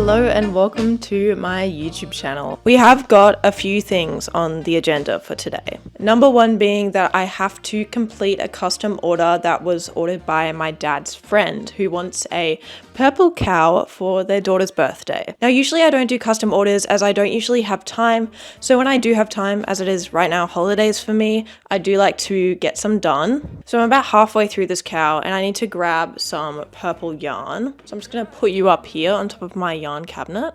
Hello and welcome to my YouTube channel. We have got a few things on the agenda for today. Number one being that I have to complete a custom order that was ordered by my dad's friend who wants a purple cow for their daughter's birthday. Now usually I don't do custom orders as I don't usually have time, so when I do have time, as it is right now holidays for me, I do like to get some done. So I'm about halfway through this cow and I need to grab some purple yarn. So I'm just going to put you up here on top of my yarn cabinet.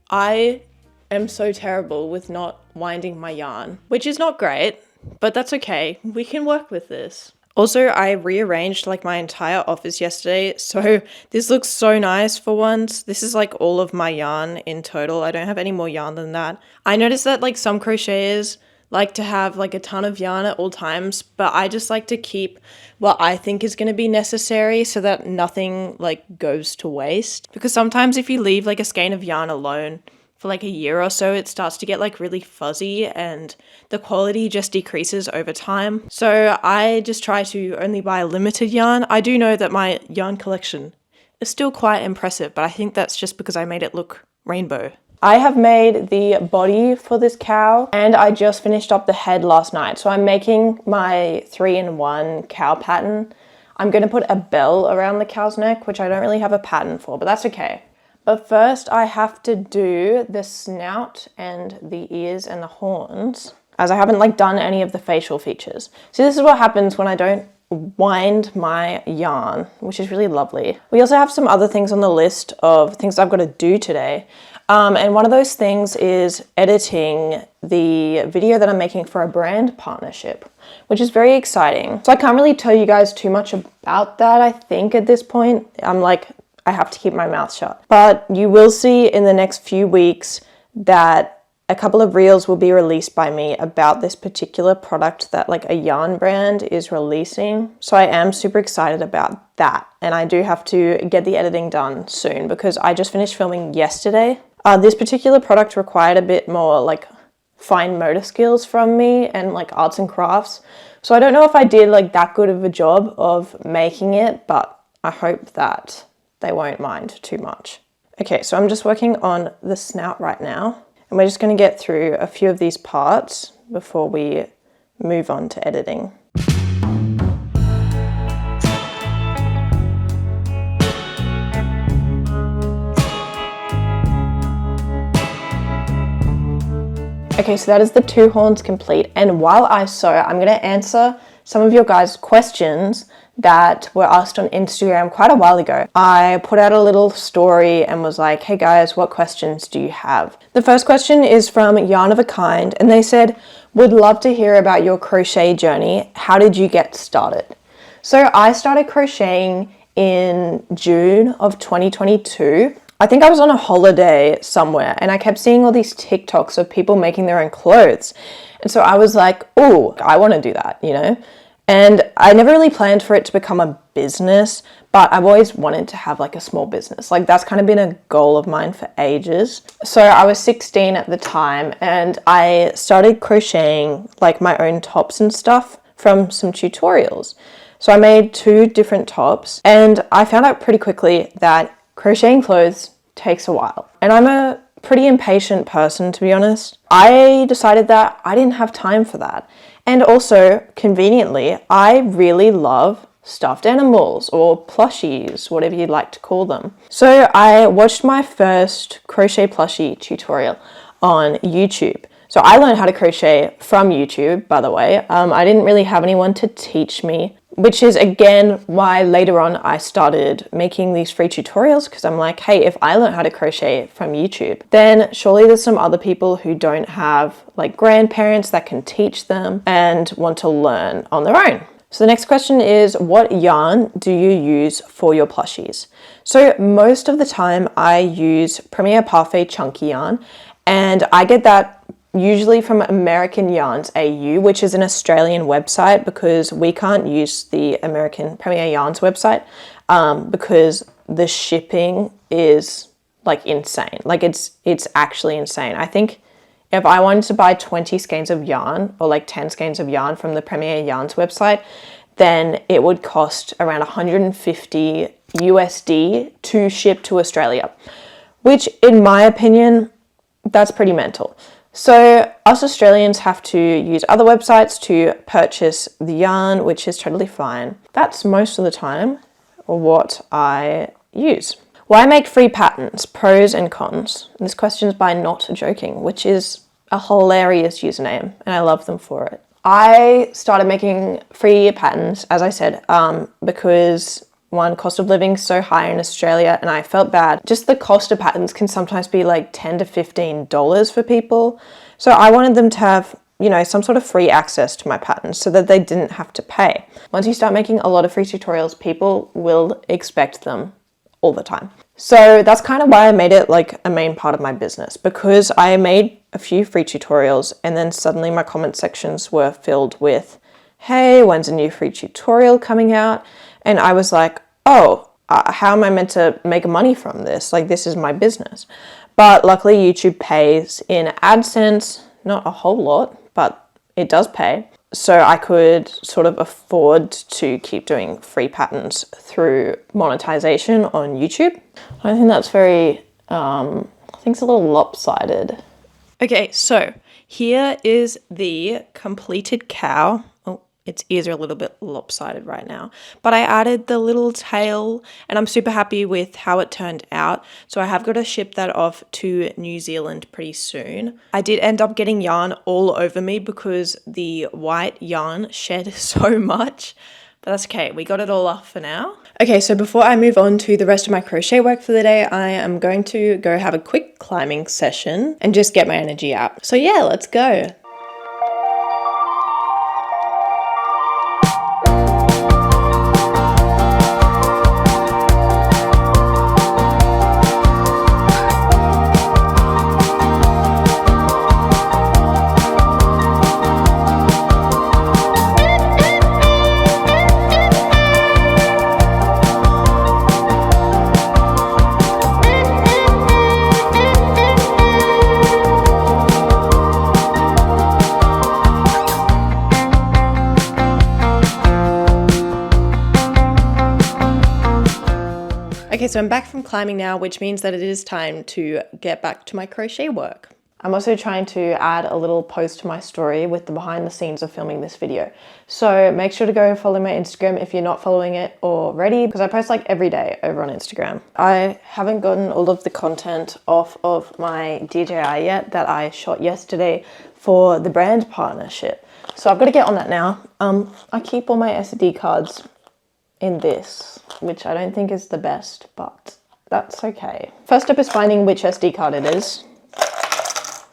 I am so terrible with not winding my yarn, which is not great, but that's okay. We can work with this. Also, I rearranged like my entire office yesterday, so this looks so nice for once. This is like all of my yarn in total. I don't have any more yarn than that. I noticed that like some crocheters like to have like a ton of yarn at all times, but I just like to keep what I think is going to be necessary so that nothing like goes to waste. Because sometimes if you leave like a skein of yarn alone for like a year or so, it starts to get like really fuzzy and the quality just decreases over time. So I just try to only buy limited yarn. I do know that my yarn collection is still quite impressive, but I think that's just because I made it look rainbow. I have made the body for this cow and I just finished up the head last night. So I'm making my 3-in-1 cow pattern. I'm going to put a bell around the cow's neck, which I don't really have a pattern for, but that's okay. But first I have to do the snout and the ears and the horns, as I haven't like done any of the facial features. So this is what happens when I don't wind my yarn, which is really lovely. We also have some other things on the list of things I've got to do today. And one of those things is editing the video that I'm making for a brand partnership, which is very exciting. So I can't really tell you guys too much about that, I think, at this point. I'm like, I have to keep my mouth shut. But you will see in the next few weeks that a couple of reels will be released by me about this particular product that like a yarn brand is releasing. So I am super excited about that. And I do have to get the editing done soon because I just finished filming yesterday. This particular product required a bit more like fine motor skills from me and like arts and crafts. So I don't know if I did like that good of a job of making it, but I hope that they won't mind too much. Okay, so I'm just working on the snout right now. And we're just going to get through a few of these parts before we move on to editing. Okay, so that is the 2 horns complete. And while I sew, I'm going to answer some of your guys' questions that were asked on Instagram quite a while ago. I put out a little story and was like, hey guys, what questions do you have? The first question is from Yarn of a Kind, and they said, would love to hear about your crochet journey. How did you get started? So I started crocheting in June of 2022. I think I was on a holiday somewhere and I kept seeing all these TikToks of people making their own clothes. And so I was like, oh, I want to do that, you know? And I never really planned for it to become a business, but I've always wanted to have like a small business. Like that's kind of been a goal of mine for ages. So I was 16 at the time and I started crocheting like my own tops and stuff from some tutorials. So I made 2 different tops and I found out pretty quickly that crocheting clothes takes a while. And I'm a pretty impatient person, to be honest. I decided that I didn't have time for that. And also, conveniently, I really love stuffed animals or plushies, whatever you'd like to call them. So I watched my first crochet plushie tutorial on YouTube. So I learned how to crochet from YouTube, by the way. I didn't really have anyone to teach me, which is again why later on I started making these free tutorials, because I'm like, hey, if I learn how to crochet from YouTube, then surely there's some other people who don't have like grandparents that can teach them and want to learn on their own. So the next question is, what yarn do you use for your plushies? So most of the time I use Premier Parfait chunky yarn, and I get that usually from American Yarns AU, which is an Australian website, because we can't use the American Premier Yarns website because the shipping is like insane. Like it's actually insane. I think if I wanted to buy 20 skeins of yarn or like 10 skeins of yarn from the Premier Yarns website, then it would cost around $150 USD to ship to Australia, which in my opinion, that's pretty mental. So us Australians have to use other websites to purchase the yarn, which is totally fine. That's most of the time what I use. Why make free patterns? Pros and cons. And this question's by Not Joking, which is a hilarious username, and I love them for it. I started making free patterns, as I said, because one, cost of living is so high in Australia, and I felt bad. Just the cost of patterns can sometimes be like $10 to $15 for people. So I wanted them to have, you know, some sort of free access to my patterns so that they didn't have to pay. Once you start making a lot of free tutorials, people will expect them all the time. So that's kind of why I made it like a main part of my business, because I made a few free tutorials and then suddenly my comment sections were filled with, hey, when's a new free tutorial coming out? And I was like, oh, how am I meant to make money from this? Like, this is my business. But luckily YouTube pays in AdSense, not a whole lot, but it does pay. So I could sort of afford to keep doing free patterns through monetization on YouTube. I think that's very, I think it's a little lopsided. Okay, so here is the completed cow. Oh, its ears are a little bit lopsided right now, but I added the little tail and I'm super happy with how it turned out. So I have got to ship that off to New Zealand pretty soon. I did end up getting yarn all over me because the white yarn shed so much, but that's okay. We got it all off for now. Okay, so before I move on to the rest of my crochet work for the day, I am going to go have a quick climbing session and just get my energy out. So yeah, let's go. Okay, so I'm back from climbing now, which means that it is time to get back to my crochet work. I'm also trying to add a little post to my story with the behind the scenes of filming this video. So make sure to go follow my Instagram if you're not following it already, because I post like every day over on Instagram. I haven't gotten all of the content off of my DJI yet that I shot yesterday for the brand partnership. So I've got to get on that now. I keep all my SD cards in this, which I don't think is the best, but that's okay. First up is finding which SD card it is.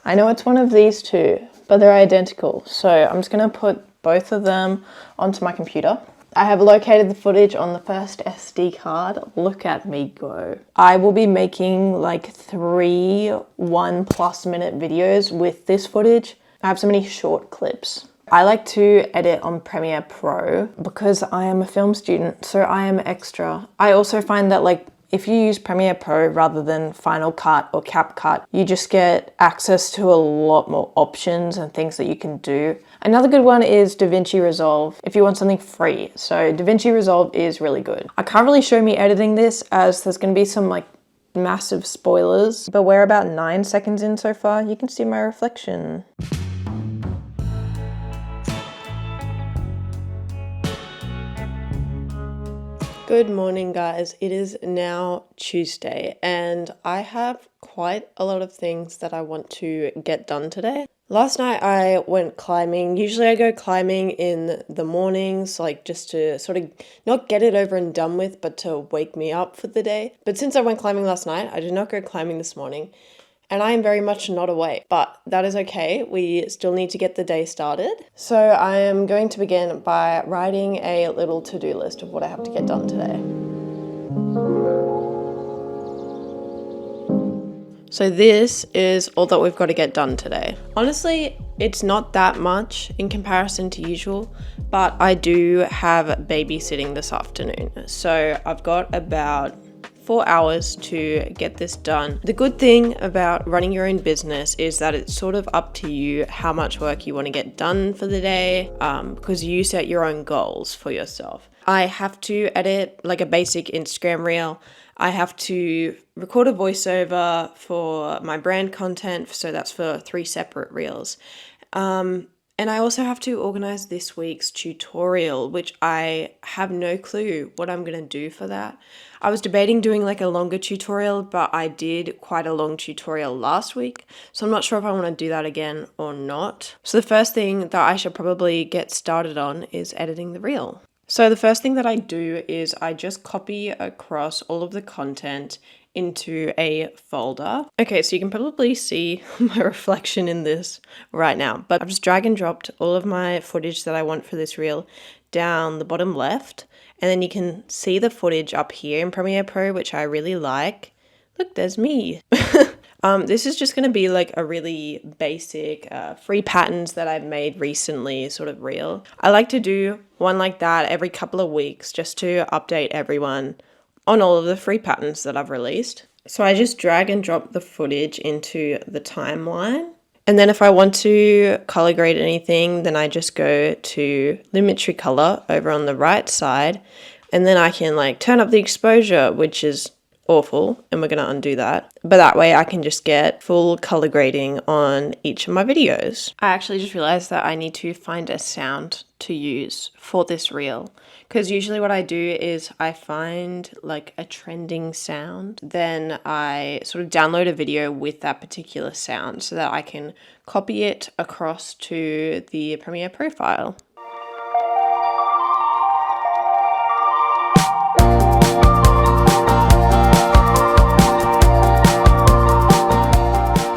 I know it's one of these two, but they're identical. So I'm just gonna put both of them onto my computer. I have located the footage on the first SD card. Look at me go. I will be making like 3 1+ minute videos with this footage. I have so many short clips. I like to edit on Premiere Pro because I am a film student, so I am extra. I also find that like if you use Premiere Pro rather than Final Cut or CapCut, you just get access to a lot more options and things that you can do. Another good one is DaVinci Resolve if you want something free. So DaVinci Resolve is really good. I can't really show me editing this as there's gonna be some like massive spoilers, but we're about 9 seconds in so far. You can see my reflection. Good morning, guys. It is now Tuesday and I have quite a lot of things that I want to get done today. Last night I went climbing. Usually I go climbing in the mornings, like just to sort of not get it over and done with, but to wake me up for the day. But since I went climbing last night, I did not go climbing this morning. And I am very much not awake, but that is okay. We still need to get the day started. So I am going to begin by writing a little to-do list of what I have to get done today. So this is all that we've got to get done today. Honestly, it's not that much in comparison to usual, but I do have babysitting this afternoon. So I've got about 4 hours to get this done. The good thing about running your own business is that it's sort of up to you how much work you want to get done for the day, because you set your own goals for yourself. I have to edit like a basic Instagram reel. I have to record a voiceover for my brand content, so that's for 3 separate reels. And I also have to organize this week's tutorial, which I have no clue what I'm going to do for that. I was debating doing like a longer tutorial, but I did quite a long tutorial last week, so I'm not sure if I want to do that again or not. So the first thing that I should probably get started on is editing the reel. So the first thing that I do is I just copy across all of the content into a folder. Okay, so you can probably see my reflection in this right now, but I've just drag and dropped all of my footage that I want for this reel down the bottom left, and then you can see the footage up here in Premiere Pro, which I really like. Look, there's me. This is just going to be like a really basic free patterns that I've made recently sort of reel. I like to do one like that every couple of weeks just to update everyone on all of the free patterns that I've released. So I just drag and drop the footage into the timeline. And then if I want to color grade anything, then I just go to Lumetri Color over on the right side. And then I can like turn up the exposure, which is awful, and we're going to undo that. But that way I can just get full color grading on each of my videos. I actually just realized that I need to find a sound to use for this reel, because usually what I do is I find like a trending sound, then I sort of download a video with that particular sound so that I can copy it across to the Premiere profile.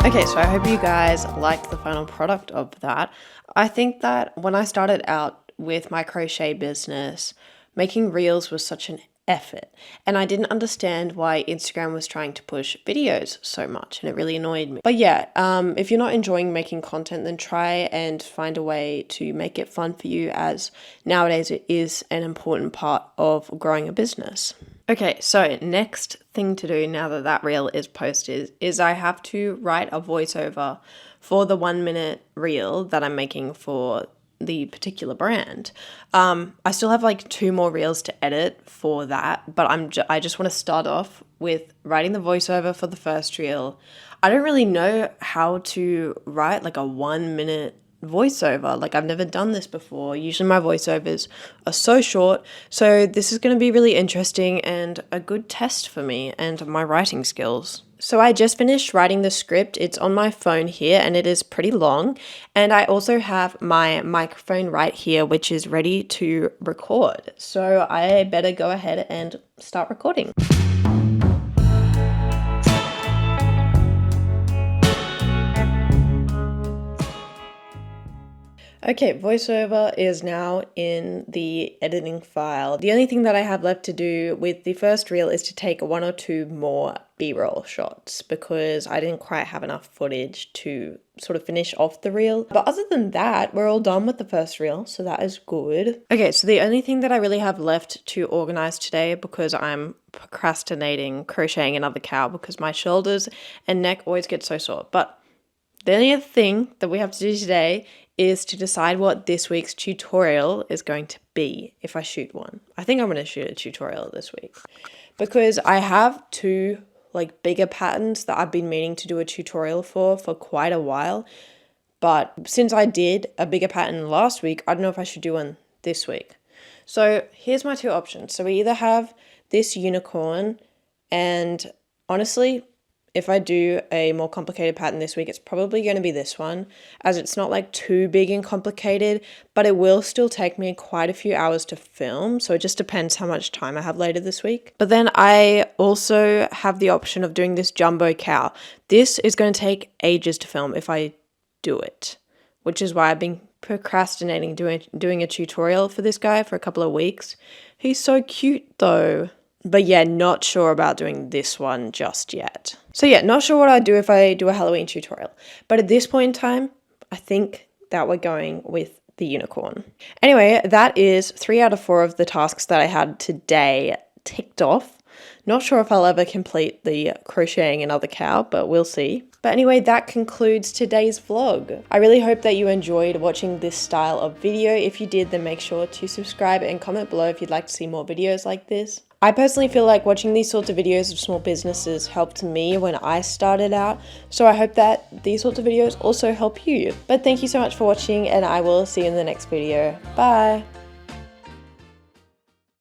Okay, so I hope you guys liked the final product of that. I think that when I started out with my crochet business, making reels was such an effort, and I didn't understand why Instagram was trying to push videos so much, and it really annoyed me. But yeah, if you're not enjoying making content, then try and find a way to make it fun for you, as nowadays it is an important part of growing a business. Okay, so next thing to do now that that reel is posted is I have to write a voiceover for the 1-minute reel that I'm making for the particular brand. I still have like 2 more reels to edit for that, but I just want to start off with writing the voiceover for the first reel. I don't really know how to write like a 1-minute voiceover. Like, I've never done this before. Usually my voiceovers are so short, so this is going to be really interesting and a good test for me and my writing skills. So I just finished writing the script. It's on my phone here and it is pretty long, and I also have my microphone right here which is ready to record, so I better go ahead and start recording. Okay, voiceover is now in the editing file. The only thing that I have left to do with the first reel is to take 1 or 2 more B-roll shots, because I didn't quite have enough footage to sort of finish off the reel. But other than that, we're all done with the first reel, so that is good. Okay, so the only thing that I really have left to organize today, because I'm procrastinating crocheting another cowl because my shoulders and neck always get so sore. But the only other thing that we have to do today is to decide what this week's tutorial is going to be, if I shoot one. I think I'm going to shoot a tutorial this week, because I have 2 like bigger patterns that I've been meaning to do a tutorial for quite a while. But since I did a bigger pattern last week, I don't know if I should do one this week. So here's my 2 options. So we either have this unicorn, and honestly, if I do a more complicated pattern this week, it's probably going to be this one, as it's not like too big and complicated, but it will still take me quite a few hours to film. So it just depends how much time I have later this week. But then I also have the option of doing this jumbo cow. This is going to take ages to film if I do it, which is why I've been procrastinating doing a tutorial for this guy for a couple of weeks. He's so cute though. But yeah, not sure about doing this one just yet. So yeah, not sure what I'd do if I do a Halloween tutorial. But at this point in time, I think that we're going with the unicorn. Anyway, that is 3 out of 4 of the tasks that I had today ticked off. Not sure if I'll ever complete the crocheting another cow, but we'll see. But anyway, that concludes today's vlog. I really hope that you enjoyed watching this style of video. If you did, then make sure to subscribe and comment below if you'd like to see more videos like this. I personally feel like watching these sorts of videos of small businesses helped me when I started out, so I hope that these sorts of videos also help you. But thank you so much for watching, and I will see you in the next video. Bye!